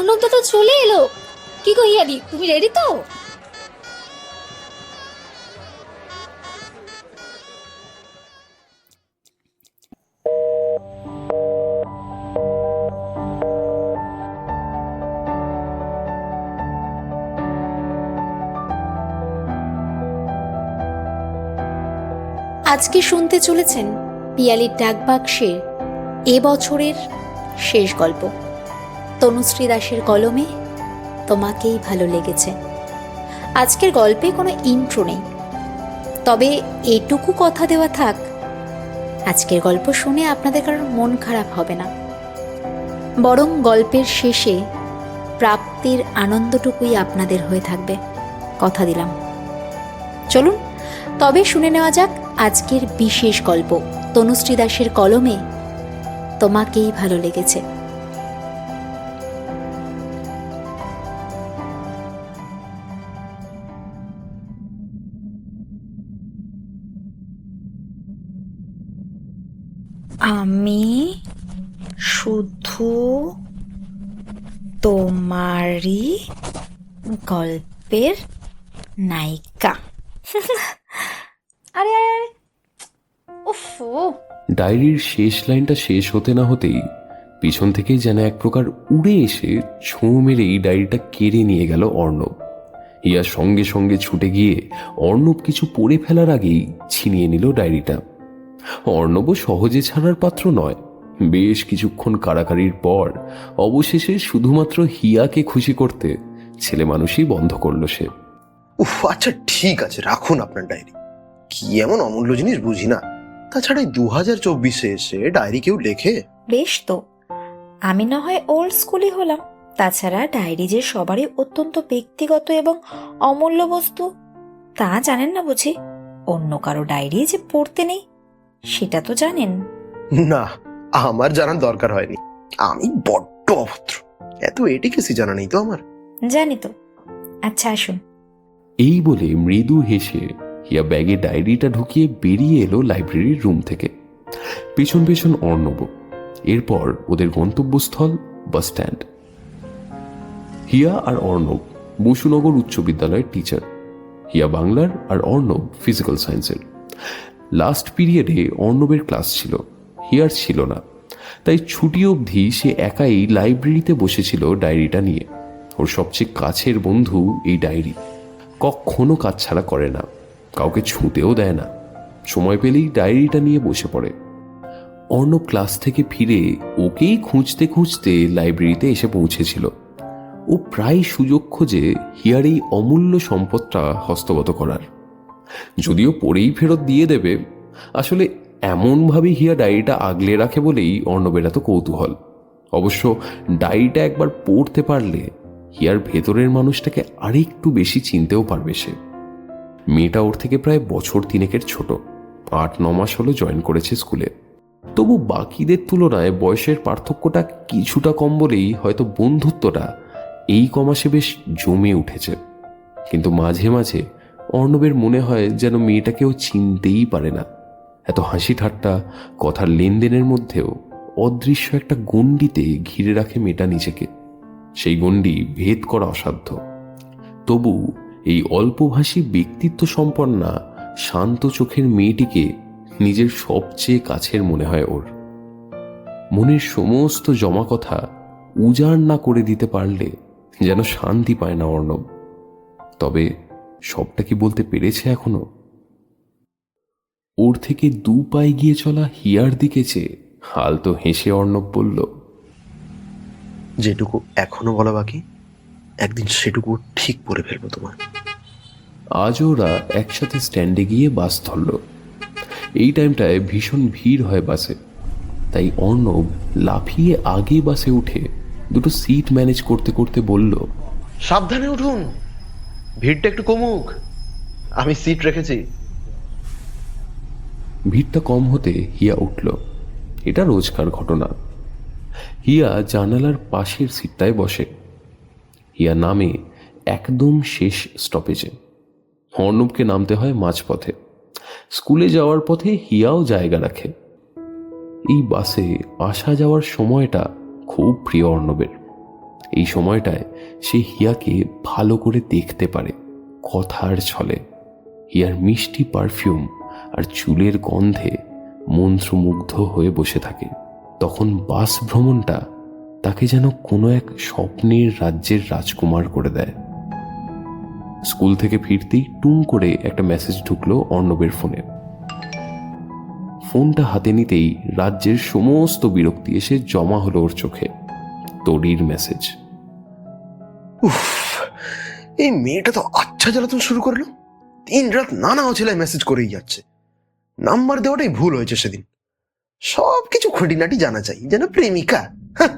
অর্ণবদা তো চলে এলো। কি গো হিয়াদি, তুমি রেডি তো? আজকে শুনতে চলেছেন পিয়ালির ডাকবাক্সের এবছরের শেষ গল্প, তনুশ্রী দাসের কলমে তোমাকেই ভালো লেগেছে। আজকের গল্পে কোনো ইন্ট্রো নেই, তবে এটুকু কথা দেওয়া থাক, আজকের গল্প শুনে আপনাদের কারোর মন খারাপ হবে না, বরং গল্পের শেষে প্রাপ্তির আনন্দটুকুই আপনাদের হয়ে থাকবে, কথা দিলাম। চলুন তবে শুনে নেওয়া যাক আজকের বিশেষ গল্প, তনুশ্রী দাসের কলমে তোমাকেই ভালো লেগেছে। আমি শুধু তোমারই গল্পের নায়িকা। আরে আরে আরে, উফো। ডায়েরির শেষ লাইনটা শেষ হতে না হতেই পিছন থেকেই যেন এক প্রকার উড়ে এসে ছোঁ মেরেই ডায়েরিটা কেড়ে নিয়ে গেল অর্ণব। হিয়া সঙ্গে সঙ্গে ছুটে গিয়ে অর্ণব কিছু পড়ে ফেলার আগেই ছিনিয়ে নিল ডায়েরিটা। অর্ণবও সহজে ছাড়ার পাত্র নয়। বেশ কিছুক্ষণ কাড়াকাড়ির পর অবশেষে শুধুমাত্র হিয়াকে খুশি করতে ছেলে মানুষই বন্ধ করল সে। উফ, আচ্ছা ঠিক আছে, রাখুন আপনার ডায়েরি। কি এমন অমূল্য জিনিস বুঝি না। তাছাড়া 2024-এ এসে ডায়েরি কেউ লেখে? বেশ তো, আমি না হয় ওল্ড স্কুলই হলাম, তাছাড়া ডায়েরি যে সবারই অত্যন্ত ব্যক্তিগত এবং অমূল্য বস্তু তা জানেন না বুঝি? অন্য কারো ডায়েরি যে পড়তে নেই সেটা তো জানেন। না, আমার জানার দরকার হয়নি। আমি বড্ড অভদ্র, এত এটিকেসি জানা নেই তো আমার। জানি তো। আচ্ছা আসুন। এই বলে মৃদু হেসে হিয়া ব্যাগে ডায়েরিটা ঢুকিয়ে বেরিয়ে এলো লাইব্রেরির রুম থেকে, পেছন পেছন অর্ণব। এরপর ওদের গন্তব্যস্থল বাস স্ট্যান্ড। হিয়া আর অর্ণব বসুনগর উচ্চ বিদ্যালয়ের টিচার। হিয়া বাংলার আর অর্ণব ফিজিক্যাল সায়েন্সের। লাস্ট পিরিয়ডে অর্ণবের ক্লাস ছিল, হিয়ার ছিল না, তাই ছুটি অবধি সে একাই লাইব্রেরিতে বসেছিল ডায়েরিটা নিয়ে। ওর সবচেয়ে কাছের বন্ধু এই ডায়েরি, কখনো কাজ ছাড়া করে না, কাউকে ছুঁতেও দেয় না, সময় পেলেই ডায়েরিটা নিয়ে বসে পড়ে। অর্ণব ক্লাস থেকে ফিরে ওকেই খুঁজতে খুঁজতে লাইব্রেরিতে এসে পৌঁছেছিল। ও প্রায় সুযোগ খোঁজে হিয়ার এই অমূল্য সম্পদটা হস্তগত করার, যদিও পড়েই ফেরত দিয়ে দেবে। আসলে এমনভাবে হিয়া ডায়েরিটা আগলে রাখে বলেই অর্ণবের এত কৌতূহল। অবশ্য ডায়েরিটা একবার পড়তে পারলে হিয়ার ভেতরের মানুষটাকে আরেকটু বেশি চিনতেও পারবে সে। মেয়েটা ওর থেকে প্রায় বছর 3 ছোট, 8-9 মাস হলো জয়েন করেছে স্কুলে। তবু বাকিদের তুলনায় বয়সের পার্থক্যটা কিছুটা কম বলেই হয়তো বন্ধুত্বটা এই কমাসে বেশ জমে উঠেছে। কিন্তু মাঝে মাঝে অর্ণবের মনে হয় যেন মেয়েটাকেও চিনতেই পারে না। এত হাসি ঠাট্টা, কথার লেনদেনের মধ্যেও অদৃশ্য একটা গণ্ডিতে ঘিরে রাখে মেয়েটা নিজেকে। সেই গণ্ডি ভেদ করা অসাধ্য। তবু এই অল্পভাষী ব্যক্তিত্ব সম্পন্না শান্ত চোখের মেয়েটিকে নিজের সবচেয়ে কাছের মনে হয় ওর। মনের সমস্ত জমা কথা উজাড় না করে দিতে পারলে যেন শান্তি পায় না অর্ণব। তবে সবটা কি বলতে পেরেছে এখনো? ওর থেকে 2 পায়ে গিয়ে চলা হিয়ার দিকে চেয়ে হালতো হেসে অর্ণব বলল, যেটুকু এখনো বলা বাকি, একদিন সেটুকু ঠিক পড়ে ফেলবো তোমার। আজ ওরা একসাথে স্ট্যান্ডে গিয়ে বাস ধরল। এই টাইমটায় ভীষণ ভিড় হয় বাসে, তাই অর্ণব লাফিয়ে আগে বাসে উঠে দুটো সিট ম্যানেজ করতে করতে বলল, সাবধানে উঠুন, ভিড়টা একটু কমুক, আমি সিট রেখেছি। ভিড়টা কম হতে হিয়া উঠল। এটা রোজকার ঘটনা। হিয়া জানালার পাশের সিটটায় বসে। হিয়া নামে একদম শেষ স্টপেজে। অর্ণবকে নামতে হয় মাঝপথে। স্কুলে যাওয়ার পথে হিয়াও জায়গা রাখে। এই বাসে আসা যাওয়ার সময়টা খুব প্রিয় অর্ণবের। এই সময়টায় সে হিয়াকে ভালো করে দেখতে পারে কথার ছলে। হিয়ার মিষ্টি পারফিউম আর চুলের গন্ধে মন্ত্রমুগ্ধ হয়ে বসে থাকে। তখন বাস ভ্রমণটা তাকে যেন কোনো এক স্বপ্নের রাজ্যের রাজকুমার করে দেয়। স্কুল থেকে ফিরতেই টুং করে একটা মেসেজ ঢুকলো অর্ণবের ফোনে। ফোনটা হাতে নিতেই রাজ্যের সমস্ত বিরক্তি এসে জমা হলো ওর চোখে। তড়ির মেসেজ। উফ, এই মেয়েটা তো আচ্ছা জ্বালাতন শুরু করলো। দিন রাত নানা অছেলায় মেসেজ করেই যাচ্ছে। নাম্বার দেওয়াটাই ভুল হয়েছে সেদিন। সবকিছু খুঁটিনাটি জানা চাই, যেন প্রেমিকা। হ্যাঁ।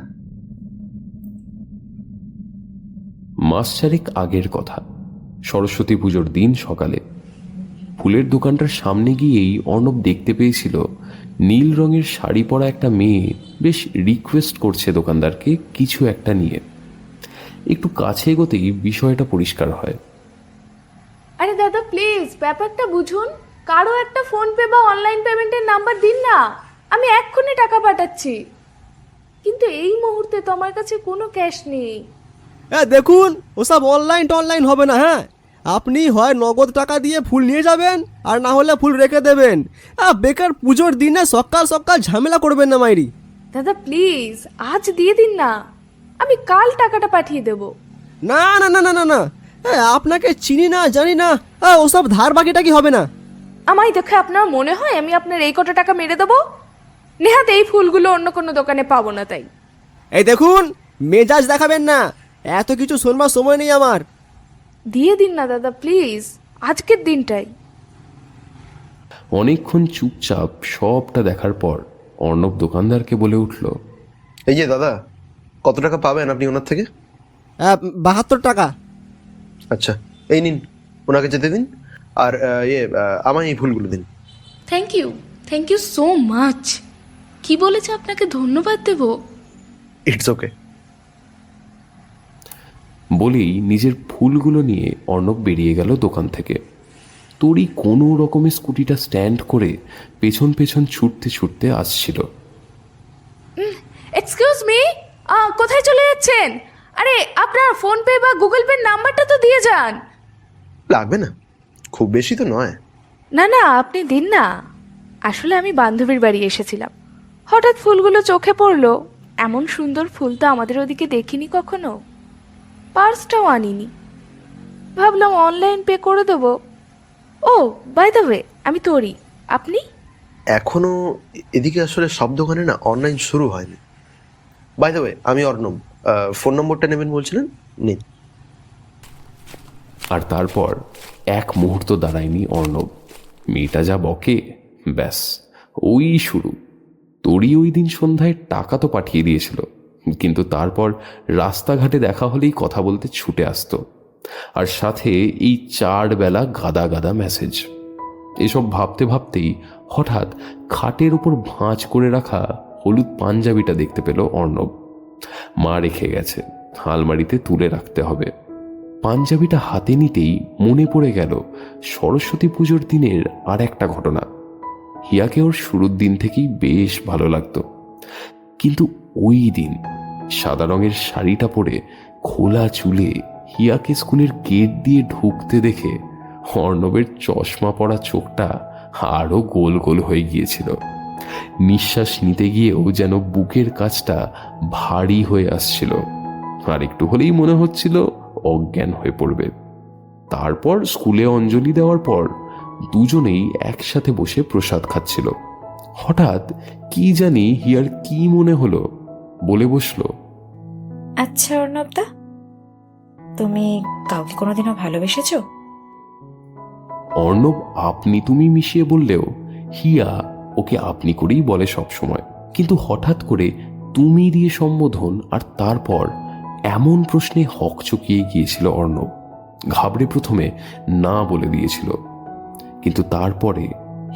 মাস চারেক আগের কথা, সরস্বতী পুজোর দিন সকালে ফুলের দোকানটার সামনে গিয়েই অর্ণব দেখতে পেয়েছিল নীল রঙের শাড়ি পরা একটা মেয়ে বেশ রিকোয়েস্ট করছে দোকানদারকে কিছু একটা নিয়ে। একটু কাছে এগোতেই বিষয়টা পরিষ্কার হয়। আরে দাদা প্লিজ ব্যাপারটা বুঝুন, কারো একটা ফোন পে বা অনলাইন পেমেন্টের নাম্বার দিন না, আমি এক্ষুনি টাকা পাঠাচ্ছি। কিন্তু এই মুহূর্তে তো আমার কাছে কোনো ক্যাশ নেই। হ্যাঁ দেখুন, ওসব অনলাইন হবে না। হ্যাঁ, আপনি হয় নগদ টাকা দিয়ে ফুল নিয়ে যাবেন, আর না হলে ফুল রেখে দেবেন। বেকার পুজোর দিনে সকাল সকাল ঝামেলা করবেন না মাইরি। দাদা প্লিজ আজ দিয়ে দিন না, আমি কাল টাকাটা পাঠিয়ে দেব। না না না না না না, আপনাকে চিনি না জানি না, ওসব ধার বাকিটা কি হবে না। আমায় দেখে আপনার মনে হয় আমি আপনার এই কত টাকা মেরে দেবো? নেহাত এই ফুলগুলো অন্য কোনো দোকানে পাবো না তাই। এই দেখুন, মেজাজ দেখাবেন না, এত কিছু শোনবার সময় নেই আমার। দিয়ে দিন না দাদা প্লিজ, আজকের দিনটাই। অনেকক্ষণ চুপচাপ সবটা দেখার পর অর্ণব দোকানদারকে বলে উঠল, এই যে দাদা, কত টাকা পাবেন আপনি ওনার থেকে? 72 টাকা। আচ্ছা, এই নিন, ওনাকে যেতে দিন। আর আমায় এই ফুলগুলো দিন। Thank you so much. কি বলেছে আপনাকে ধন্যবাদ দেব? It's okay. বলেই নিজের ফুলগুলো নিয়ে অর্ণব বেরিয়ে গেল দোকান থেকে। তোরই কোনো রকমে স্কুটিটা স্ট্যান্ড করে পেছন পেছন ছুটতে ছুটতে আসছিল। এক্সকিউজ মি, কোথায় চলে যাচ্ছেন? আরে আপনার ফোন পে বা গুগল পে নাম্বারটা তো দিয়ে যান। লাগবে না, খুব বেশি তো নয়। না না, আপনি দিন না। আসলে আমি বান্ধবীর বাড়ি এসেছিলাম, হঠাৎ ফুলগুলো চোখে পড়লো। এমন সুন্দর ফুল তো আমাদের ওদিকে দেখিনি কখনো। পার্সটাও আনিনি, ভাবলাম অনলাইন পে করে দেবো। ও বাই দ্য ওয়ে, আমি তরি, আপনি? এখনো এদিকে আসলে সব দোকানে না অনলাইন শুরু হয়নি। বাই দ্য ওয়ে, আমি অর্ণব। ফোন নম্বরটা নেবেন বলছিলেন, নিন। আর তারপর এক মুহূর্ত দাঁড়ায়নি অর্ণব। মেয়েটা যা বকে, ব্যাস ওই শুরু। তোরই ওই দিন সন্ধ্যায় টাকা তো পাঠিয়ে দিয়েছিল, কিন্তু তারপর রাস্তাঘাটে দেখা হলেই কথা বলতে ছুটে আসতো, আর সাথে এই 4 বেলা গাদা গাদা মেসেজ। এসব ভাবতে ভাবতেই হঠাৎ খাটের উপর ভাঁজ করে রাখা হলুদ পাঞ্জাবিটা দেখতে পেল অর্ণব। মা রেখে গেছে, আলমারিতে তুলে রাখতে হবে। পাঞ্জাবিটা হাতে নিতেই মনে পড়ে গেল সরস্বতী পুজোর দিনের আর একটা ঘটনা। হিয়াকে ওর শুরুর দিন থেকেই বেশ ভালো লাগতো, কিন্তু ওই দিন সাদা রঙের শাড়িটা পরে খোলা চুলে হিয়াকে স্কুলের গেট দিয়ে ঢুকতে দেখে অর্ণবের চশমা পরা চোখটা আরো গোল গোল হয়ে গিয়েছিল। নিঃশ্বাস নিতে গিয়েও যেন বুকের কাছটা ভারী হয়ে আসছিল, আর একটু হলেই মনে হচ্ছিল অজ্ঞান হয়ে পড়বে। তারপর স্কুলে অঞ্জলি দেওয়ার পর দুজনেই একসাথে বসে প্রসাদ খাচ্ছিল। হঠাৎ কি জানি হিয়ার কি মনে হলো, বলে বসলো, আচ্ছা অর্ণবদা, তুমি কাউকে কোনোদিনও ভালোবেসেছো? অর্ণব আপনি তুমি মিশিয়ে বললেও হিয়া ওকে আপনি করেই বলে সব সময়, কিন্তু হঠাৎ করে তুমি দিয়ে সম্বোধন আর তারপর এমন প্রশ্নে হকচকিয়ে গিয়েছিল অর্ণব। ঘাবড়ে প্রথমে না বলে দিয়েছিল, কিন্তু তারপরে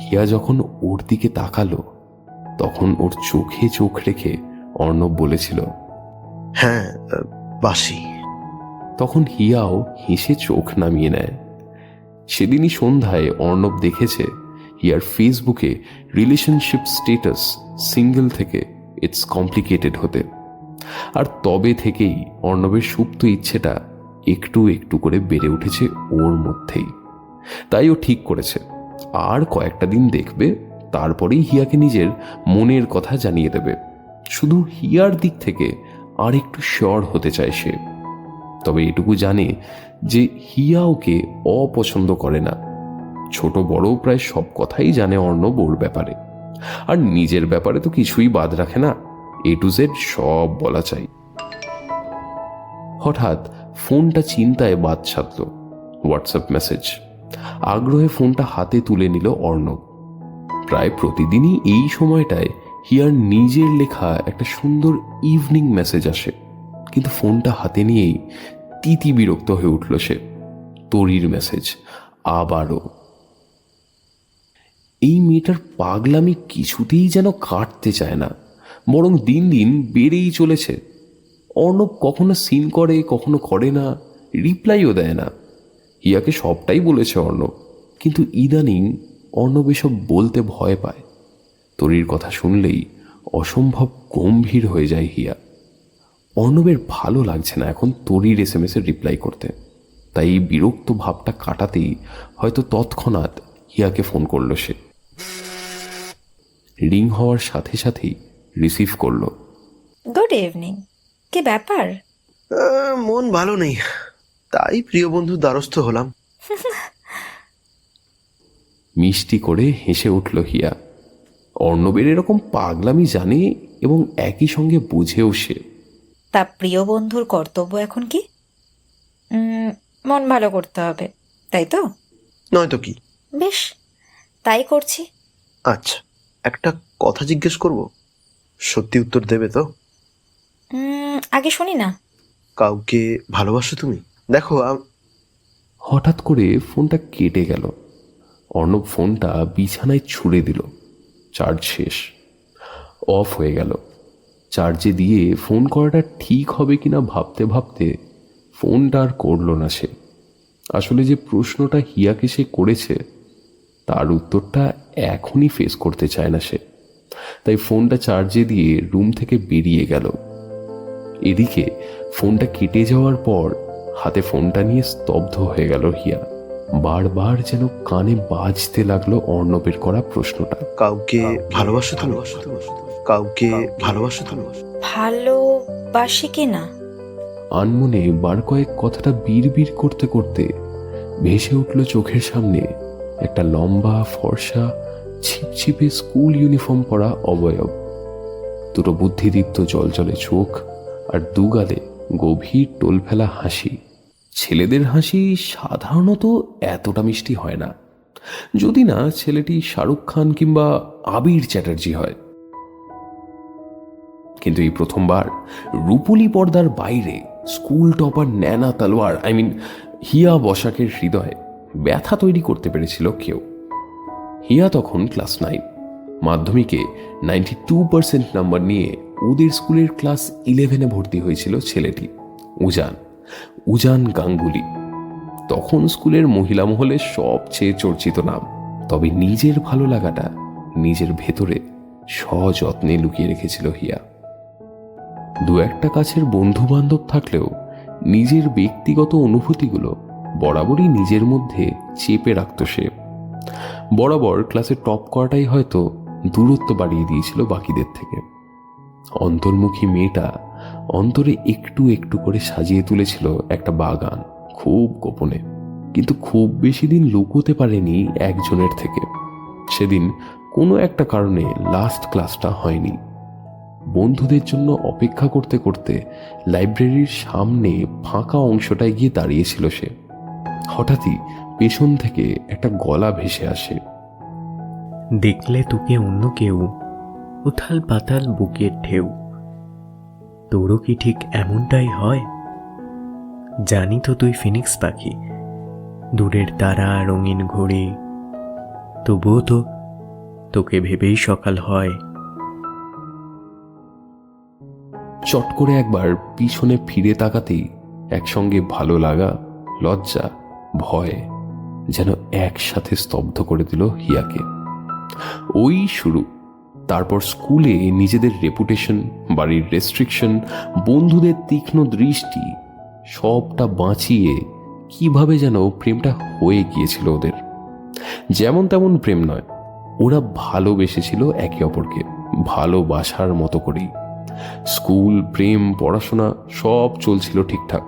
হিয়া যখন ওর দিকে তাকালো তখন ওর চোখে চোখ রেখে অর্ণব বলেছিল, হ্যাঁ, বাসি। তখন হিয়াও হেসে চোখ নামিয়ে নেয়। সেদিনই সন্ধ্যায় অর্ণব দেখেছে হিয়ার ফেসবুকে রিলেশনশিপ স্টেটাস সিঙ্গেল থেকে ইটস কমপ্লিকেটেড হতে। আর তবে থেকেই অর্ণবের সুপ্ত ইচ্ছেটা একটু একটু করে বেড়ে উঠেছে ওর মধ্যেই। তাই ও ঠিক করেছে আর কয়েকটা দিন দেখবে, তারপরেই হিয়াকে নিজের মনের কথা জানিয়ে দেবে। শুধু হিয়ার দিক থেকে আর একটু শিওর হতে চায় সে। তবে এটুকু জানে যে হিয়া ওকে অপছন্দ করে না। ছোট বড় প্রায় সব কথাই জানে অর্ণব ওর ব্যাপারে, আর নিজের ব্যাপারে তো কিছুই বাদ রাখে না, A to Z সব বলা চাই। হঠাৎ ফোনটা চিন্তায় বাদ সাধল। WhatsApp message. আগ্রহে ফোনটা হাতে তুলে নিল অর্ণব। প্রায় প্রতিদিনই এই সময়টায় হিয়ার নিজের লেখা একটা সুন্দর ইভিনিং মেসেজ আসে, কিন্তু ফোনটা হাতে নিয়েই তিতি বিরক্ত হয়ে উঠল সে। তরির মেসেজ আবারও। এই মেয়েটার পাগলামি কিছুতেই যেন কাটতে চায় না, বরং দিন দিন বেড়েই চলেছে। অর্ণব কখনো সিন করে, কখনো করে না, রিপ্লাইও দেয় না। হিয়াকে সবটাই বলেছে অর্ণব, কিন্তু ইদানিং অর্ণব এসব বলতে ভয় পায়। তরির কথা শুনলেই অসম্ভব গম্ভীর হয়ে যায় হিয়া। অর্ণবের ভালো লাগছে না এখন তরির SMS এর রিপ্লাই করতে, তাই এই বিরক্ত ভাবটা কাটাতেই হয়তো তৎক্ষণাৎ হিয়াকে ফোন করল সে। রিং হওয়ার সাথে সাথেই রিসিভ করলো। Good evening. কি ব্যাপার? মন ভালো নেই, তাই প্রিয় বন্ধুর দ্বারস্থ হলাম। মিষ্টি করে হেসে উঠল হিয়া। অর্ণবের এরকম পাগলামি জানে এবং একই সঙ্গে বুঝেও সে। তা প্রিয় বন্ধুর কর্তব্য এখন কি? মন ভালো করতে হবে, তাই তো? নয়তো কি। বেশ, তাই করছি। আচ্ছা, একটা কথা জিজ্ঞেস করব, সত্যি উত্তর দেবে তো? আগে শুনি না। কাউকে ভালোবাসো তুমি? দেখো হঠাৎ করে ফোনটা কেটে গেল। অর্ণব ফোনটা বিছানায় ছুঁড়ে দিল। চার্জ শেষ, অফ হয়ে গেল। চার্জে দিয়ে ফোন করাটা ঠিক হবে কিনা ভাবতে ভাবতে ফোনটা আর করল না সে। আসলে যে প্রশ্নটা হিয়াকে সে করেছে তার উত্তরটা এখনই ফেস করতে চায় না সে, তাই ফোনটা চার্জে দিয়ে রুম থেকে বেরিয়ে গেল। এদিকে ফোনটা কেটে যাওয়ার পর হাতে ফোনটা নিয়ে স্তব্ধ হয়ে গেল হিয়া। বারবার যেন কানে বাজতে লাগলো অর্ণবের করা প্রশ্নটা। কাউকে ভালোবাসো তুমি? কাউকে ভালোবাসো তুমি? ভালোবাসি কি না? আনমনে বার কয়েক কথাটা বিড়বিড় করতে করতে ভেসে উঠল চোখের সামনে একটা লম্বা ফর্সা ছিপছিপে স্কুল ইউনিফর্ম পরা অবয়ব। দুটো বুদ্ধিদীপ্ত জলজলে চোখ আর দুগালে গভীর টোল ফেলা হাসি। ছেলেদের হাসি সাধারণত এতটা মিষ্টি হয় না, যদি না ছেলেটি শাহরুখ খান কিংবা আবির চ্যাটার্জি হয়। কিন্তু এই প্রথমবার রূপলী পর্দার বাইরে স্কুল টপার ন্যানা তলোয়ার হিয়া বসাকের হৃদয়ে ব্যথা তৈরি করতে পেরেছিল কেউ। হিয়া তখন ক্লাস 9, মাধ্যমিকে 92% নাম্বার নিয়ে ওদের স্কুলের ক্লাস 11-এ ভর্তি হয়েছিল ছেলেটি, উজান গাঙ্গুলি। তখন স্কুলের মহিলা মহলে সবচেয়ে চর্চিত নাম। তবে নিজের ভালো লাগাটা নিজের ভেতরে সযত্নে লুকিয়ে রেখেছিল হিয়া। দু একটা কাছের বন্ধু বান্ধব থাকলেও নিজের ব্যক্তিগত অনুভূতিগুলো বরাবরই নিজের মধ্যে চেপে রাখত সে। বরাবর ক্লাসে টপ করাটাই হয়তো দূরত্ব বাড়িয়ে দিয়েছিল বাকিদের থেকে। অন্তর্মুখী মেয়েটা অন্তরে একটু একটু করে সাজিয়ে তুলেছিল একটা বাগান, খুব গোপনে, কিন্তু খুব বেশি দিন লুকোতে পারেনি একজনের থেকে। সেদিন কোনো একটা কারণে লাস্ট ক্লাসটা হয়নি। বন্ধুদের জন্য অপেক্ষা করতে করতে লাইব্রেরির সামনে ফাঁকা অংশটায় গিয়ে দাঁড়িয়েছিল সে। হঠাৎই পেছন থেকে একটা গলা ভেসে আসে। দেখলে তোকে অন্য কেউ, উথাল পাতাল বুকের ঢেউ, তোরও কি ঠিক এমনটাই হয়? জানি তো তুই ফিনিক্স পাখি, দূরের তারা রঙিন ঘড়ি, তবুও তো তোকে ভেবেই সকাল হয়। চট করে একবার পিছনে ফিরে তাকাতেই একসঙ্গে ভালো লাগা, লজ্জা, ভয় যেন একসাথে স্তব্ধ করে দিল হিয়াকে। ওই শুরু, তারপর স্কুলে নিজেদের রেপুটেশন, বাড়ির রেস্ট্রিকশন, বন্ধুদের তীক্ষ্ণ দৃষ্টি সবটা বাঁচিয়ে কিভাবে যেন প্রেমটা হয়ে গিয়েছিল ওদের। যেমন তেমন প্রেম নয়, ওরা ভালোবেসেছিল একে অপরকে ভালোবাসার মতো করেই। স্কুল, প্রেম, পড়াশোনা সব চলছিল ঠিকঠাক।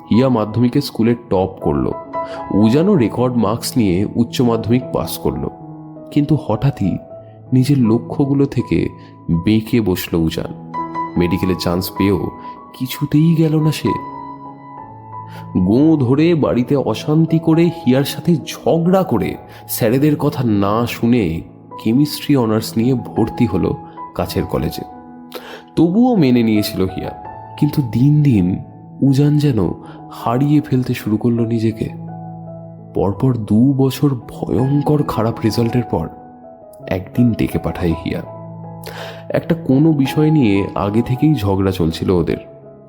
হিয়া মাধ্যমিকে স্কুলে টপ করলো, উজানও রেকর্ড মার্কস নিয়ে উচ্চ মাধ্যমিক পাস করলো। কিন্তু হঠাৎই নিজের লক্ষ্যগুলো থেকে বেঁকে বসলো উজান। মেডিকেলে চান্স পেয়েও কিছুতেই গেল না সে। গো ধরে বাড়িতে অশান্তি করে, হিয়ার সাথে ঝগড়া করে, স্যারেদের কথা না শুনে কেমিস্ট্রি অনার্স নিয়ে ভর্তি হলো কাছের কলেজে। তবুও মেনে নিয়েছিল হিয়া। কিন্তু দিন দিন উজান যেন হারিয়ে ফেলতে শুরু করলো নিজেকে। পরপর 2 বছর ভয়ঙ্কর খারাপ রেজাল্টের পর একদিন ডেকে পাঠায় হিয়া। একটা কোনো বিষয় নিয়ে আগে থেকেই ঝগড়া চলছিল ওদের,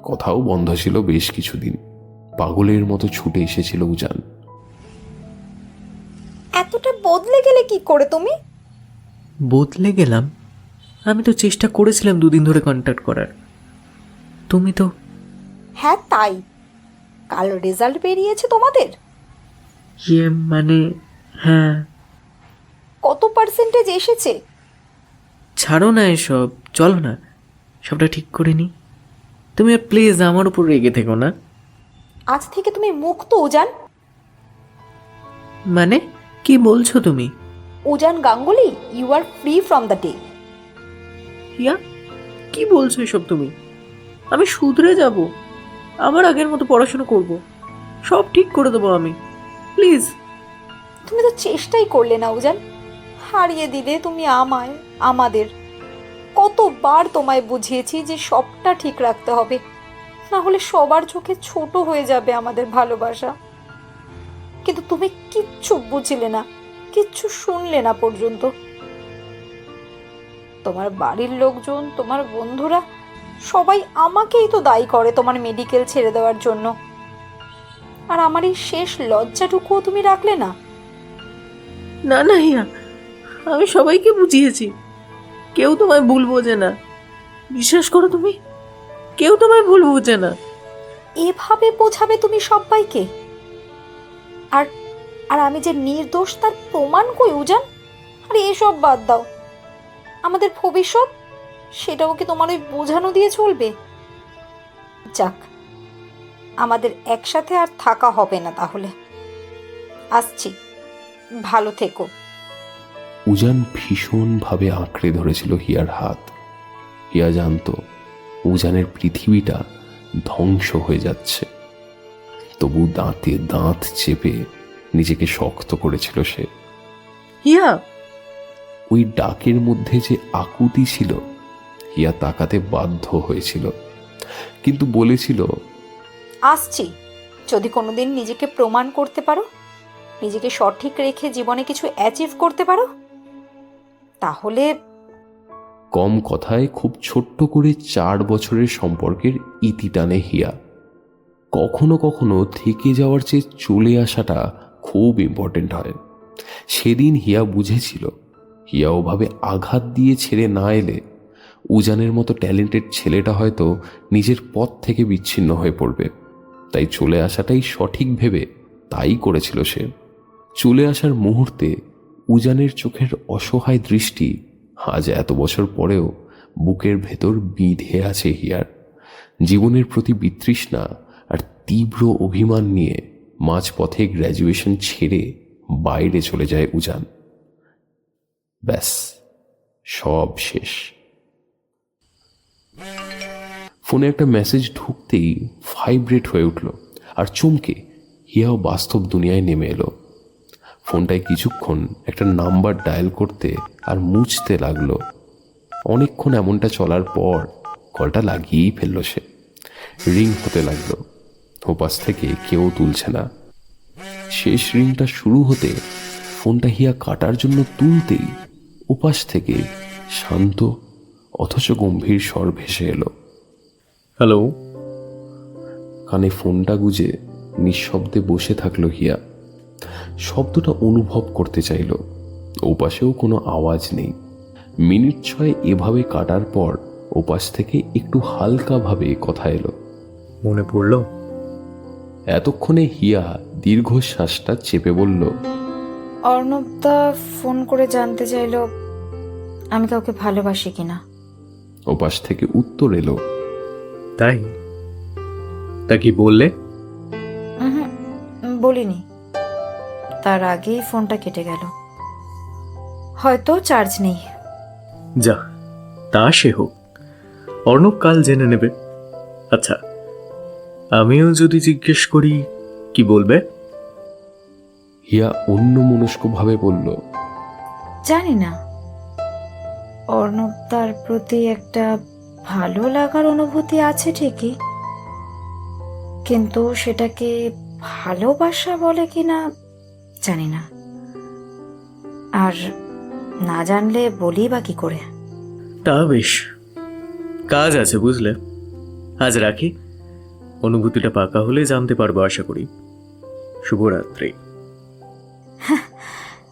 কথাও বন্ধ ছিল বেশ কিছুদিন। পাগলের মতো ছুটে এসেছিল উজান। এতটা বদলে গেলে কি করে তুমি? বদলে গেলাম? আমি তো চেষ্টা করেছিলাম 2 দিন ধরে কন্ট্যাক্ট করার। তুমি তো... হ্যাঁ তাই, কাল রেজাল্ট বেরিয়েছে তোমাদের? মানে হ্যাঁ। কত পার্সেন্টেজ এসেছে? ছাড়ো না এসব, চলো না সবটা ঠিক করে নি। তুমি আর প্লিজ আমার উপর রেগে থেকো না। আজ থেকে তুমি মুক্ত উজান। মানে কি বলছো তুমি? Ujan Ganguly, you are free from the day. Hiya, কি বলছো এসব তুমি? আমি শুধরে যাব, আবার আগের মতো পড়াশোনা করব, সব ঠিক করে দেবো আমি, প্লিজ। তুমি তো চেষ্টাই করলে না উজান, হারিয়ে দিলে তুমি আমায়, আমাদের। কতবার তোমায় বুঝিয়েছি যে সবটা ঠিক রাখতে হবে, না হলে সবার চোখে ছোট হয়ে যাবে আমাদের ভালোবাসা। কিন্তু তুমি কিচ্ছু বুঝলে না, কিচ্ছু শুনলে না পর্যন্ত। তোমার বাড়ির লোকজন, তোমার বন্ধুরা সবাই আমাকেই তো দায়ী করে তোমার মেডিকেল ছেড়ে দেওয়ার জন্য। আর আমার এই শেষ লজ্জাটুকুও তুমি রাখলে না। না না হিয়া, আমি সবাইকে বুঝিয়েছি, কেউ তোমায় ভুল বোঝে না। বিশ্বাস করো তুমি, কেউ তোমায় ভুল বোঝে না। এভাবে বোঝাবে তুমি সবাইকে? আর আর আমি যে নির্দোষ তার প্রমাণ কই উজান? আরে এসব বাদ দাও, আমাদের ভবিষ্যৎ সেটাও কি তোমার ওই বোঝানো দিয়ে চলবে? যাক, আমাদের একসাথে আর থাকা হবে না তাহলে। আসছি, ভালো থেকো। উজান ভীষণভাবে আঁকড়ে ধরেছিল হিয়ার হাত। হিয়া জানতো উজানের পৃথিবীটা ধ্বংস হয়ে যাচ্ছে, তবু দাঁতে দাঁত চেপে নিজেকে শক্ত করেছিল সে। হিয়া! ওই ডাকের মধ্যে যে আকুতি ছিল, হিয়া তাকাতে বাধ্য হয়েছিল, কিন্তু বলেছিল, আসছি, যদি কোনোদিন নিজেকে প্রমাণ করতে পারো, নিজেকে সঠিক রেখে জীবনে কিছু অ্যাচিভ করতে পারো, তাহলে। কম কথায় খুব ছোট্ট করে 4 বছরের সম্পর্কের ইতি টানে হিয়া। কখনো কখনো থেকে যাওয়ার চেয়ে চলে আসাটা খুব ইম্পর্টেন্ট হয়। সেদিন হিয়া বুঝেছিল, হিয়া ওভাবে আঘাত দিয়ে ছেড়ে না এলে উজানের মতো ট্যালেন্টেড ছেলেটা হয়তো নিজের পথ থেকে বিচ্ছিন্ন হয়ে পড়বে। তাই চলে আসাটাই সঠিক ভেবে তাই করেছিল সে। চলে আসার মুহূর্তে উজানের চোখের অসহায় দৃষ্টি আজ এত বছর পরেও বুকের ভেতর বিঁধে আছে হিয়ার। জীবনের প্রতি বিতৃষ্ণা আর তীব্র অভিমান নিয়ে মাঝপথে গ্র্যাজুয়েশন ছেড়ে বাইরে চলে যায় উজান। ব্যাস, সব শেষ। ফোনে একটা মেসেজ ঢুকতেই ভাইব্রেট হয়ে উঠল, আর চমকে হিয়াও বাস্তব দুনিয়ায় নেমে এলো। ফোনটায় কিছুক্ষণ একটা নাম্বার ডায়াল করতে আর মুছতে লাগলো। অনেকক্ষণ এমনটা চলার পর কলটা লাগিয়েই ফেলল সে। রিং হতে লাগলো, ওপাশ থেকে কেউ তুলছে না। শেষ রিংটা শুরু হতে ফোনটা হিয়া কাটার জন্য তুলতেই ওপাশ থেকে শান্ত অথচ গম্ভীর স্বর ভেসে এলো, হ্যালো। কানে ফোনটা গুজে নিঃশব্দে বসে থাকলো হিয়া। শব্দটা অনুভব করতে চাইল, ওপাশেও কোনো আওয়াজ নেই। মিনিট 6 এভাবে কাটার পর ওপাশ থেকে একটু হালকাভাবে কথা এলো। মনে পড়ল? এতক্ষণে হিয়া দীর্ঘশ্বাসটা চেপে বলল, অর্ণবদা ফোন করে জানতে চাইলো আমি কাউকে ভালোবাসি কিনা। ওপাশ থেকে উত্তর এলো, তাই? তা কি বললে? উহুম, বলিনি। তার আগেই ফোনটা কেটে গেল। হয়তো চার্জ নেই। যা, তা সে হোক, অর্ণব কাল জেনে নেবে। আচ্ছা, আমিও যদি জিজ্ঞেস করি, কি বলবে? হিয়া অন্য মনস্কভাবে বলল, জানি না। অর্ণবদার প্রতি একটা ভালো লাগার অনুভূতি আছে ঠিকই, কিন্তু সেটাকে ভালোবাসা বলে কিনা জানি না। আর না জানলে বলি বা কি করে। তা বেশ, কাজ আছে বুঝলে। আজ রাখি, অনুভূতিটা পাকা হলে জানতে পারবো আশা করি। শুভরাত্রি।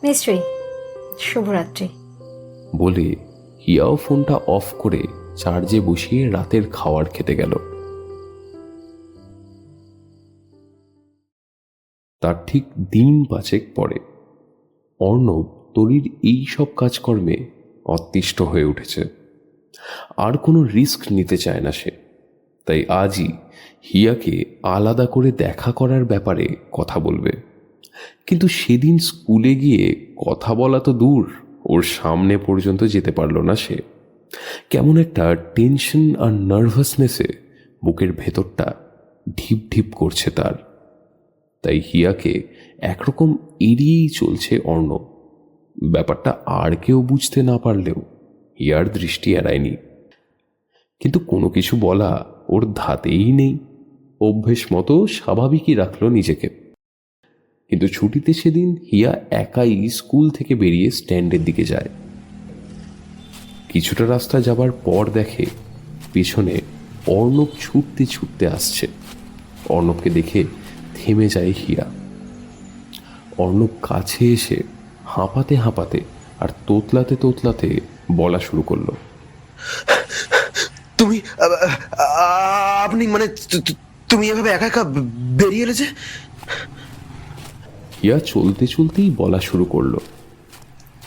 নিশ্চয়ই, শুভরাত্রি। বলে হিয়াও ফোনটা অফ করে চার্জে বসিয়ে রাতের খাবার খেতে গেল। তার ঠিক দিন 5 পরে অর্ণব তরির এই সব কাজকর্মে অতিষ্ঠ হয়ে উঠেছে। আর কোনো রিস্ক নিতে চায় না সে। তাই আজই হিয়াকে আলাদা করে দেখা করার ব্যাপারে কথা বলবে। কিন্তু সেদিন স্কুলে গিয়ে কথা বলা তো দূর, ওর সামনে পর্যন্ত যেতে পারল না সে। কেমন একটা টেনশন আর নার্ভাসনেসে বুকের ভেতরটা ঢিপ ঢিপ করছে তার। তাই হিয়াকে একরকম এড়িয়েই চলছে অর্ণব। ব্যাপারটা আর কেউ বুঝতে না পারলেও হিয়ার দৃষ্টি এড়ায়নি। কিন্তু কোনো কিছু বলা ওর ধাতেই নেই। অভ্যেস মতো স্বাভাবিকই রাখল নিজেকে। কিন্তু ছুটিতে সেদিন হিয়া একাই স্কুল থেকে বেরিয়ে স্ট্যান্ডের দিকে যায়। কিছুটা রাস্তা যাবার পর দেখে পিছনে অর্ণব ছুটতে ছুটতে আসছে। অর্ণবকে দেখে থেমে যায় হিয়া। অর্ণব কাছে এসে হাঁপাতে হাঁপাতে আর তোতলাতে তোতলাতে বলা শুরু করলো, তুমি আপনি মানে তুমি এভাবে একা একা বেরিয়ে এলে যে? হিয়া চলতে চলতেই বলা শুরু করলো,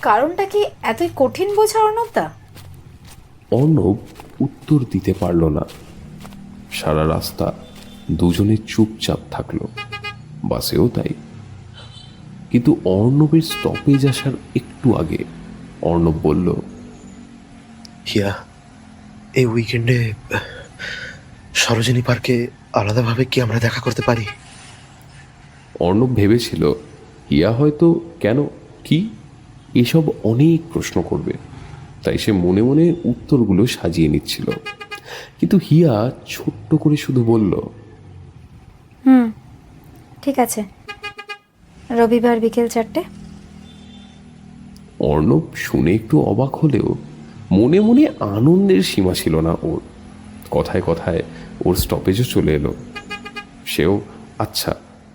কারণটা কি এতই কঠিন বোঝা অর্ণবদা? অর্ণব উত্তর দিতে পারল না। সারা রাস্তা দুজনে চুপচাপ থাকলো, বাসেও তাই। কিন্তু অর্ণবের স্টপেজ আসার একটু আগে অর্ণব বলল, হিয়া, এই উইকেন্ডে সরোজিনী পার্কে আলাদাভাবে কি আমরা দেখা করতে পারি? অর্ণব ভেবেছিল হিয়া হয়তো কেন, কি এসব অনেক প্রশ্ন করবে, তাই সে মনে মনে উত্তরগুলো সাজিয়ে নিচ্ছিল। কিন্তু হিয়া ছোট্ট করে শুধু বলল, ঠিক আছে, রবিবার বিকেল 4টে। অর্ণব শুনে একটু অবাক হলেও মনে মনে আনন্দের সীমা ছিল না ওর। কথায় কথায় ওর স্টপেজও চলে এলো। সেও আচ্ছা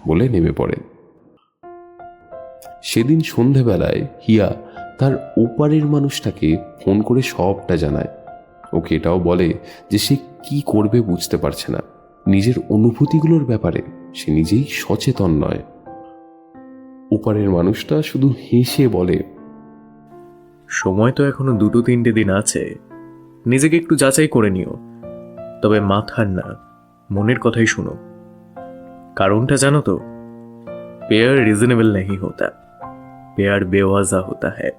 বলে নেমে পড়ে। সেদিন সন্ধেবেলায় হিয়া তার ওপারের মানুষটাকে ফোন করে সবটা জানায়। ওকে এটাও বলে যে সে কি করবে বুঝতে পারছে না। নিজের অনুভূতিগুলোর ব্যাপারে সে নিজেই সচেতন নয়। ওপারের মানুষটা শুধু হেসে বলে, সময় তো এখনো 2-3 দিন আছে, নিজেকে একটু যাচাই করে নিও। তবে মাথার না, মনের কথাই শুনো। কারণটা জানো তো? পেয়ার রিজনেবল नहीं होता, পেয়ার বেওয়াজা होता है।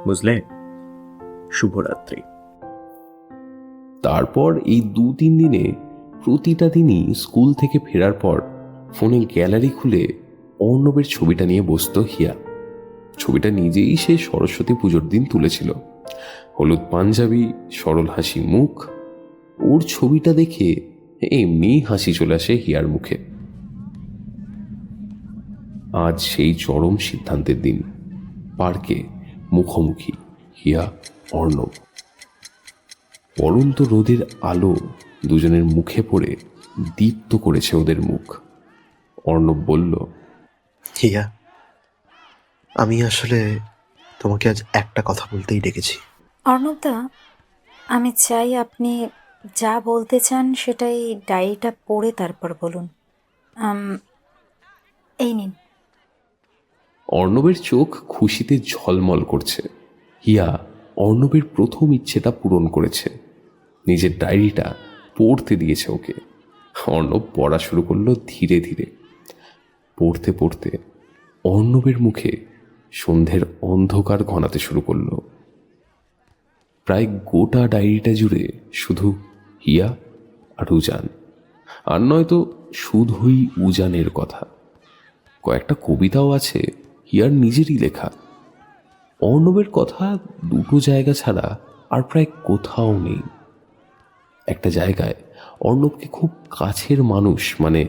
বুঝলে? শুভরাত্রি। তারপর এই 2-3 দিনে প্রতিটা দিনই স্কুল থেকে ফেরার পর ফোনে গ্যালারি খুলে অর্ণবের ছবিটা নিয়ে বসতো হিয়া। ছবিটা নিজেই সে সরস্বতী পুজোর দিন তুলেছিল। হলুদ পাঞ্জাবি, সরল হাসি মুখ। ওর ছবিটা দেখে এমনি হাসি চলে আসে হিয়ার মুখে। আজ সেই চরম সিদ্ধান্তের দিন। পার্কে মুখোমুখি হিয়া অর্ণব। পড়ন্ত রোদের আলো দুজনের মুখে পড়ে দীপ্ত করেছে ওদের মুখ। অর্ণব বলল, হিয়া, আমি আসলে তোমাকে আজ একটা কথা বলতেই ডেকেছি। অর্ণবদা, আমি চাই আপনি যা বলতে চান সেটাই ডায়েরিটা পড়ে তারপর বলুন। এই নিন। অর্ণবের চোখ খুশিতে ঝলমল করছে। হিয়া অর্ণবের প্রথম ইচ্ছেটা পূরণ করেছে, নিজের ডায়েরিটা পড়তে দিয়েছে ওকে। অর্ণব পড়া শুরু করলো ধীরে ধীরে। পড়তে পড়তে অর্ণবের মুখে সন্ধ্যের অন্ধকার ঘনাতে শুরু করলো। প্রায় গোটা ডায়েরিটা জুড়ে শুধু হিয়া আর উজান, আর নয়তো শুধুই উজানের কথা। কয়েকটা কবিতাও আছে হিয়ার নিজেরই লেখা। অর্ণবের কথা দুটো জায়গা ছাড়া আর প্রায় কোথাও নেই। একটা জায়গায় অর্ণবকে খুব কাছের মানুষ, মানে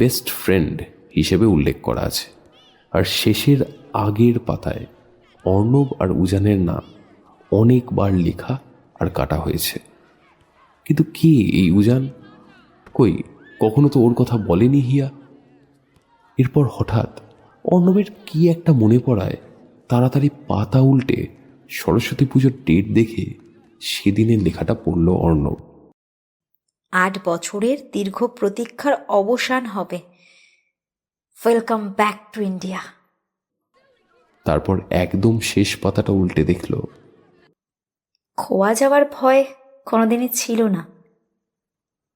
বেস্ট ফ্রেন্ড হিসেবে উল্লেখ করা আছে, আর শেষের আগের পাতায় অর্ণব আর উজানের নাম অনেকবার লেখা আর কাটা হয়েছে। কিন্তু কে এই উজান? কই, কখনো তো ওর কথা বলেনি হিয়া। এরপর হঠাৎ অর্ণবের কি একটা মনে পড়ায় তাড়াতাড়ি পাতা উল্টে সরস্বতী পুজোর ডেট দেখে সেদিনের লেখাটা পড়ল অর্ণব। 8 বছরের দীর্ঘ প্রতীক্ষার অবসান হবে। Welcome back to India. তারপর একদম শেষ পাতাটা উল্টে দেখল খোয়া যাওয়ার ভয় কোনোদিনই ছিল না,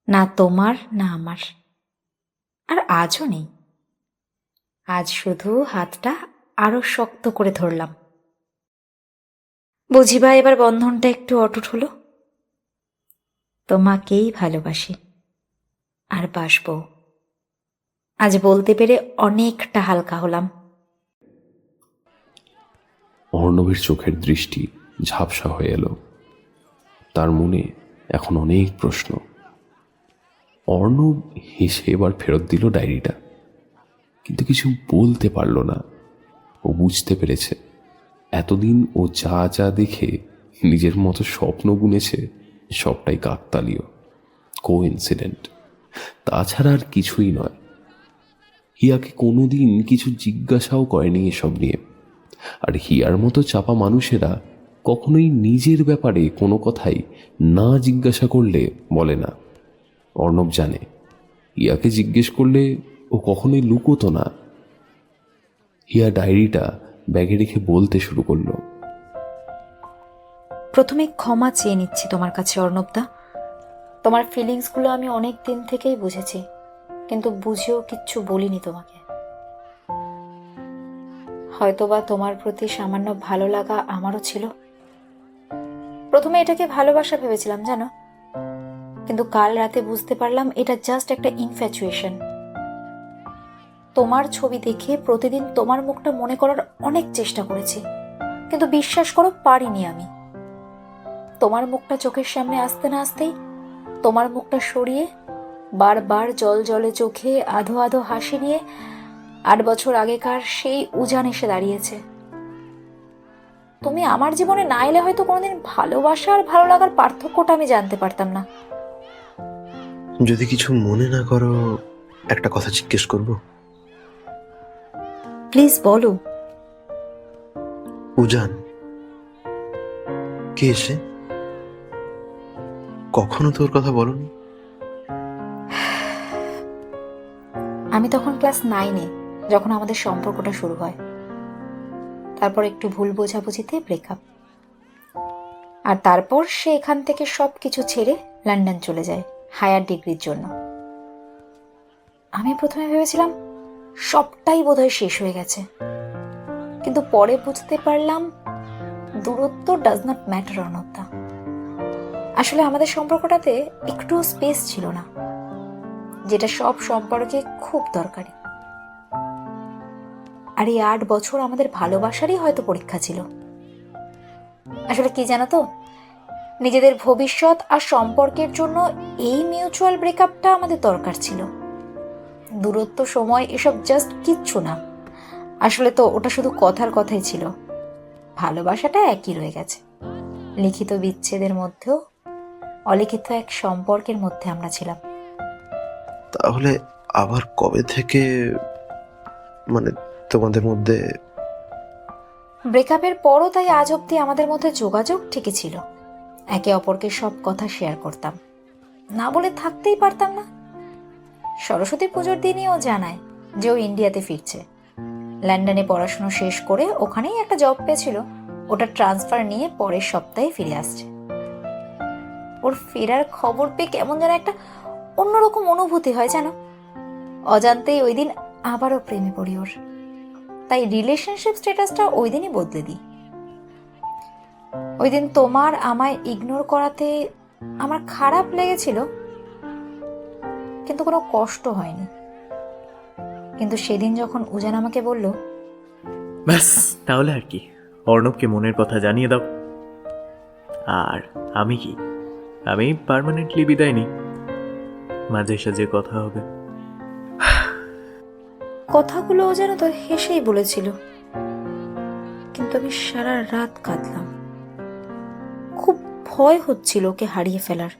না তোমার না আমার, আর আজও নেই। আজ শুধু হাতটা আরো শক্ত করে ধরলাম। বুঝিবা এবার বন্ধনটা একটু অটুট হলো। তোমাকেই ভালোবাসি আর বাসবো। আজ বলতে পেরে অনেকটা হালকা হলাম। অর্ণবের চোখের দৃষ্টি ঝাপসা হয়ে এলো। তার মনে এখন অনেক প্রশ্ন। অর্ণব হেসে এবার ফেরত দিল ডায়েরিটা, কিন্তু কিছু বলতে পারল না। ও বুঝতে পেরেছে এতদিন ও যা যা দেখে নিজের মতো স্বপ্ন বুনেছে সবটাই কাকতালীয়, কোইন্সিডেন্ট, তাছাড়া আর কিছুই নয়। হিয়াকে কোনোদিন কিছু জিজ্ঞাসাও করেনি এসব নিয়ে। আর হিয়ার মতো চাপা মানুষেরা কখনোই নিজের ব্যাপারে কোনো কথাই না জিজ্ঞাসা করলে বলে না। অর্ণব জানে হিয়াকে জিজ্ঞেস করলে ও কখনোই লুকোতো না। হিয়া ডায়েরিটা ব্যাগে রেখে বলতে শুরু করলো। প্রথমে ক্ষমা চেয়ে নিচ্ছি তোমার কাছে অর্ণবদা। তোমার ফিলিংসগুলো আমি অনেক দিন থেকেই বুঝেছি, কিন্তু বুঝেও কিচ্ছু বলিনি তোমাকে। হয়তোবা তোমার প্রতি সামান্য ভালো লাগা আমারও ছিল। প্রথমে এটাকে ভালোবাসা ভেবেছিলাম জানো, কিন্তু কাল রাতে বুঝতে পারলাম এটা জাস্ট একটা ইনফ্যাচুয়েশন। তোমার ছবি দেখে প্রতিদিন তোমার মুখটা মনে করার অনেক চেষ্টা করেছি, কিন্তু বিশ্বাস করো পারিনি আমি। তোমার মুখটা চোখের সামনে আসতে না আসতেই তোমার মুখটা সরিয়ে বারবার জল জলে চোখে আধো আধো হাসি নিয়ে 8 বছর আগেকার সেই উজান এসে দাঁড়িয়েছে। তুমি আমার জীবনে না এলে হয়তো কোনোদিন ভালোবাসা আর ভালো লাগার পার্থক্যটা আমি জানতে পারতাম না। যদি কিছু মনে না করো, একটা কথা জিজ্ঞেস করব? প্লিজ বলো। উজান কে এসে? কখনো তোর কথা বলনি? আমি তখন ক্লাস 9-এ, যখন আমাদের সম্পর্কটা শুরু হয়। তারপর একটু ভুল বোঝাবুঝিতে ব্রেকআপ, আর তারপর সে এখান থেকে সবকিছু ছেড়ে লন্ডন চলে যায় হায়ার ডিগ্রির জন্য। আমি প্রথমে ভেবেছিলাম সবটাই বোধহয় শেষ হয়ে গেছে, কিন্তু পরে বুঝতে পারলাম দূরত্ব ডাজ নট ম্যাটার অর্ণবদা। আসলে আমাদের সম্পর্কটাতে একটু স্পেস ছিল না, যেটা সব সম্পর্কে খুব দরকারি। আর এই 8 বছর আমাদের ভালোবাসারই হয়তো পরীক্ষা ছিল। আসলে কি জানো তো, নিজেদের ভবিষ্যৎ আর সম্পর্কের জন্য এই মিউচুয়াল ব্রেকআপটা আমাদের দরকার ছিল। দূরত্ব, সময় এসব জাস্ট কিচ্ছু না। আসলে তো ওটা শুধু কথার কথাই ছিল। ভালোবাসাটা একই রয়ে গেছে। লিখিত বিচ্ছেদের মধ্যেও অলিখিত এক সম্পর্কের মধ্যে আমরা ছিলাম। তাহলে আবার কবে থেকে, মানে তোমাদের মধ্যে ব্রেকআপের পরও তাই আজ অবধি আমাদের মধ্যে যোগাযোগ ঠিকই ছিল। একে অপরকে সব কথা শেয়ার করতাম, না বলে থাকতেই পারতাম না। সরস্বতী পুজোর দিনই ও জানায় যে ও ইন্ডিয়াতে ফিরছে। লন্ডনে পড়াশুনো শেষ করে ওখানেই একটা জব পেয়েছিল, ওটা ট্রান্সফার নিয়ে পরের সপ্তাহে ফিরে আসছে। ওর ফেরার খবর পেয়ে কেমন যেন একটা অন্যরকম অনুভূতি হয় জানো। অজান্তেই ওই দিন আবারও প্রেমে পড়ি ওর। তাই রিলেশনশিপ স্ট্যাটাসটা ওই দিনই বদলে দিই। ওই দিন তোমার আমায় ইগনোর করাতে আমার খারাপ লেগেছিল, কিন্তু কোনো কষ্ট হয়নি। কিন্তু সেদিন যখন উজান আমাকে বলল, ব্যাস তাহলে আর কি, অর্ণবকে মনের কথা জানিয়ে দাও। আর আমি কি, আমি পার্মানেন্টলি বিদায় নিই, মাঝে সাঝে কথা হবে। কথাগুলো ও যেন তো হেসেই বলেছিল, কিন্তু আমি সারা রাত কাঁদলাম। খুব ভয় হচ্ছিল ওকে হারিয়ে ফেলার।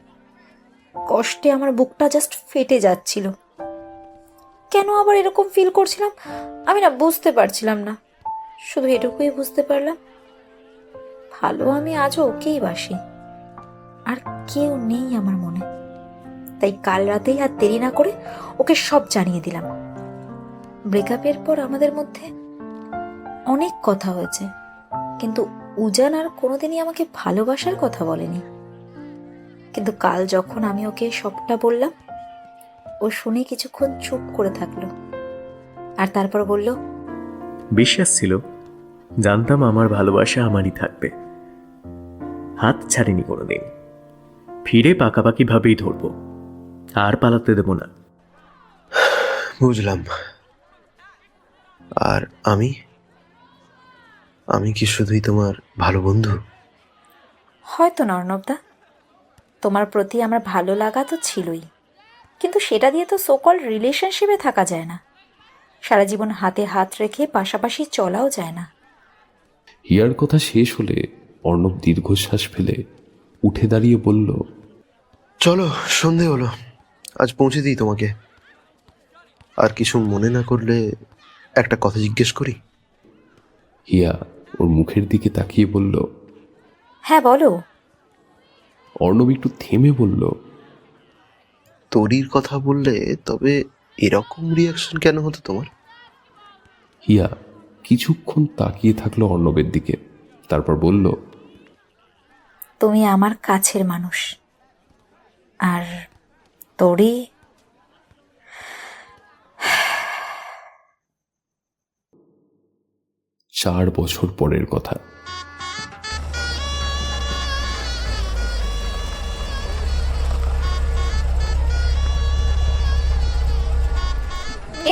কষ্টে আমার বুকটা জাস্ট ফেটে যাচ্ছিল। কেন আবার এরকম ফিল করছিলাম আমি না বুঝতে পারছিলাম না। শুধু এটুকুই বুঝতে পারলাম, ভালো আমি আজও ওকেই বাসি, আর কেউ নেই আমার মনে। তাই কাল রাতেই আর দেরি না করে ওকে সব জানিয়ে দিলাম। ব্রেকআপের পর আমাদের মধ্যে অনেক কথা হয়েছে, কিন্তু উজান আর কোনোদিনই আমাকে ভালোবাসার কথা বলেনি। কিন্তু কাল যখন আমি ওকে সবটা বললাম, ও শুনে কিছুক্ষণ চুপ করে থাকলো, আর তারপর বলল, বিশ্বাস ছিল, জানতাম আমার ভালোবাসা আমারই থাকবে, হাত ছাড়িনি কোনোদিন। ফিরে পাকাপাকি ভাবেই ধরবো, আর পালাতে দেব না। বুঝলাম। আর আমি আমি কি শুধুই তোমার ভালো বন্ধু? হয়তো না অর্ণবদা, তোমার প্রতি আমার ভালো লাগা তো ছিলই, কিন্তু সেটা দিয়ে তো সোকল রিলেশনশিপে থাকা যায় না। সারা জীবন হাতে হাত রেখে পাশাপাশি চলাও যায় না। হিয়ার কথা শেষ হলে অর্ণব দীর্ঘশ্বাস ফেলে উঠে দাঁড়িয়ে বলল, চলো, সন্ধে হলো, আজ পৌঁছে দিই তোমাকে। আর কিছু মনে না করলে একটা কথা জিজ্ঞেস করি? হিয়া ওর মুখের দিকে তাকিয়ে বলল। হ্যাঁ বলো। অর্ণব একটু থেমে বলল, তরির কথা বললে তবে এরকম রিয়াকশন কেন হতো তোমার? হিয়া কিছুক্ষণ তাকিয়ে থাকলো অর্ণবের দিকে, তারপর বলল, তুমি আমার কাছের মানুষ, আর তোরই 4 বছর পরের কথা।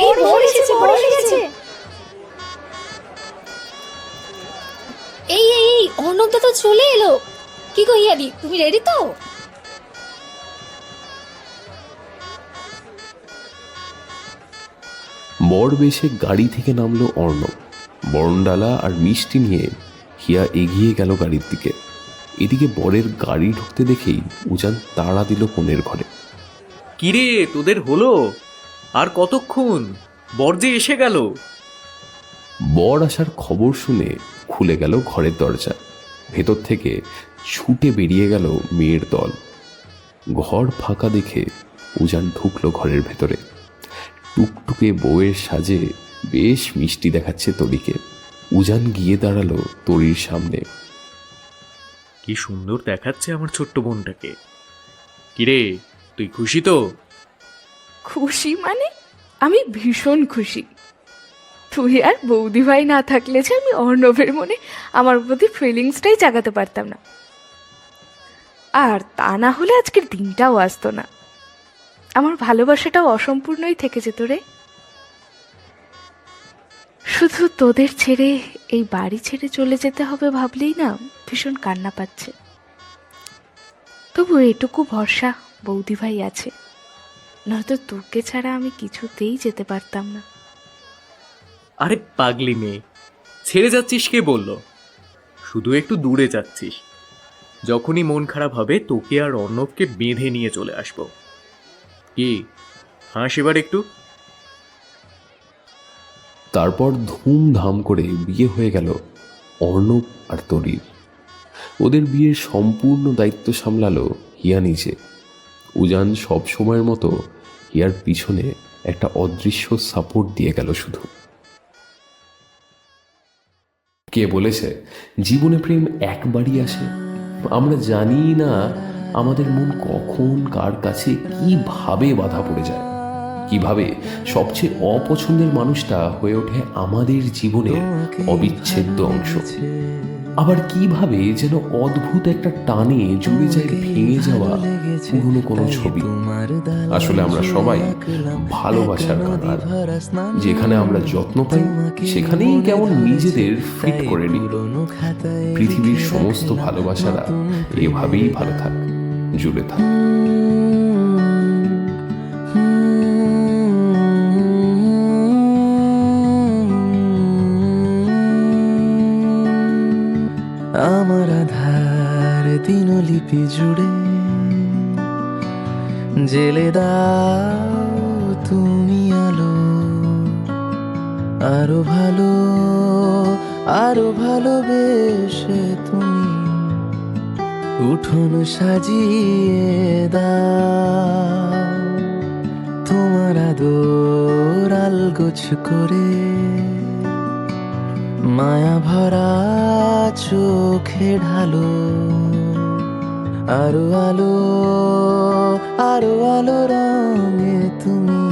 এই বড় এসেছে, বড় এসেছে। এই অর্ণবদা তো চলে এলো। কি গো হিয়াদি, তুমি রেডি তো? বর বেশে গাড়ি থেকে নামলো অর্ণব। বরণডালা আর মিষ্টি নিয়ে হিয়া এগিয়ে গেল গাড়ির দিকে। এদিকে বরের গাড়ি ঢুকতে দেখেই উজান তাড়া দিল কোণের ঘরে। কিরে, তোদের হলো? আর কতক্ষণ? বর যে এসে গেল। বর আসার খবর শুনে খুলে গেল ঘরের দরজা। ভেতর থেকে ছুটে বেরিয়ে গেল মেয়ের দল। ঘর ফাঁকা দেখে উজান ঢুকলো ঘরের ভেতরে। টুকটুকে বউয়ের সাজে বেশ মিষ্টি দেখাচ্ছে তরিকে। উজান গিয়ে দাঁড়ালো তরির সামনে। কি সুন্দর দেখাচ্ছে আমার ছোট্ট বোনটাকে। কিরে, তুই খুশি তো? খুশি মানে আমি ভীষণ খুশি। তুই আর বৌদি ভাই না থাকলে যে আমি অর্ণবের মনে আমার প্রতি ফিলিংসটাই জাগাতে পারতাম না। আর তা না হলে আজকের দিনটাও আসতো না, আমার ভালোবাসাটাও অসম্পূর্ণই থেকে যেত রে। শুধু তোদের ছেড়ে এই বাড়ি ছেড়ে চলে যেতে হবে ভাবলেই না ভীষণ কান্না পাচ্ছে। তবু এটুকু ভরসা বৌদি ভাই আছে, নয়তো তোকে ছাড়া আমি কিছুতেই যেতে পারতাম না। আরে পাগলি মেয়ে, ছেড়ে যাচ্ছিস কে বলল? শুধু একটু দূরে যাচ্ছিস। যখনই মন খারাপ হবে তোকে আর অর্ণবকে বেঁধে নিয়ে চলে আসবো। কি হাস এবার একটু। তারপর ধুমধাম করে বিয়ে হয়ে গেল অর্ণব আর তরির। ওদের বিয়ের সম্পূর্ণ দায়িত্ব সামলালো হিয়া নিজে। উজান সব সময়ের মতো হিয়ার পিছনে একটা অদৃশ্য সাপোর্ট দিয়ে গেল শুধু। কে বলেছে জীবনে প্রেম একবারই আসে? আমরা জানি না আমাদের মন কখন কার কাছে কিভাবে বাধা পড়ে যায়, কিভাবে সবচেয়ে অপছন্দের মানুষটা হয়ে ওঠে আমাদের জীবনের অবিচ্ছেদ্য অংশ, আবার কিভাবে যেন অদ্ভুত একটা টানে জুড়ে যায় ভেঙে যাওয়া পুরনো কোনো ছবি। আসলে আমরা সবাই ভালোবাসার কাঙাল। যেখানে আমরা যত্ন পাই সেখানেই কেমন নিজেদের ফিট করে নিই। পৃথিবীর সমস্ত ভালোবাসারা এভাবেই ভালো থাক, জুড়ে থাক। আমার আধার দিনলিপি জুড়ে জেলে দাও তুমি আলো, আরো ভালো আরো ভালোবেসে তুমি উঠোন সাজিয়ে দাও। তোমার আদর আলগোছ করে মায়া ভরা চোখে ঢালো, আরো আলো আরো আলো রঙে তুমি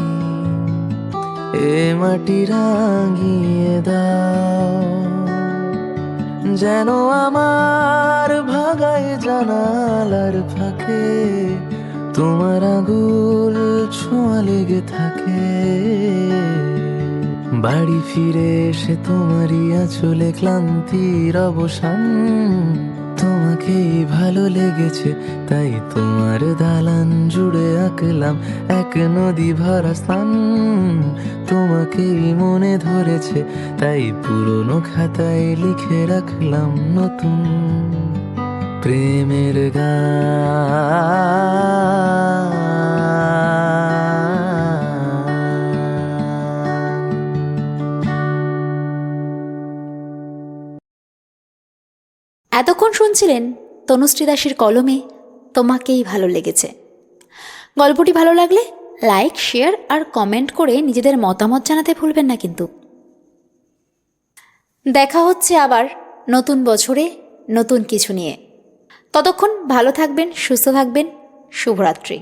এ মাটি রাঙিয়ে দাও। যেন আমার ভাগায় জানালার ফাঁকে তোমার আঙুল ছোঁয়া লেগে থাকে। বাড়ি ফিরে এসে তোমারই আঁচলে ক্লান্তির অবসান। তোমাকেই ভালো লেগেছে তাই তোমার দালান জুড়ে আঁকলাম এক নদী ভরা স্থান। তোমাকেই মনে ধরেছে তাই পুরনো খাতায় লিখে রাখলাম নতুন প্রেমের এতক্ষণ শুনছিলেন তনুশ্রী দাসের কলমে তোমাকেই ভালো লেগেছে। গল্পটি ভালো লাগলে লাইক, শেয়ার আর কমেন্ট করে নিজেদের মতামত জানাতে ভুলবেন না কিন্তু। দেখা হচ্ছে আবার নতুন বছরে নতুন কিছু নিয়ে। ততক্ষণ ভালো থাকবেন, সুস্থ থাকবেন। শুভরাত্রি।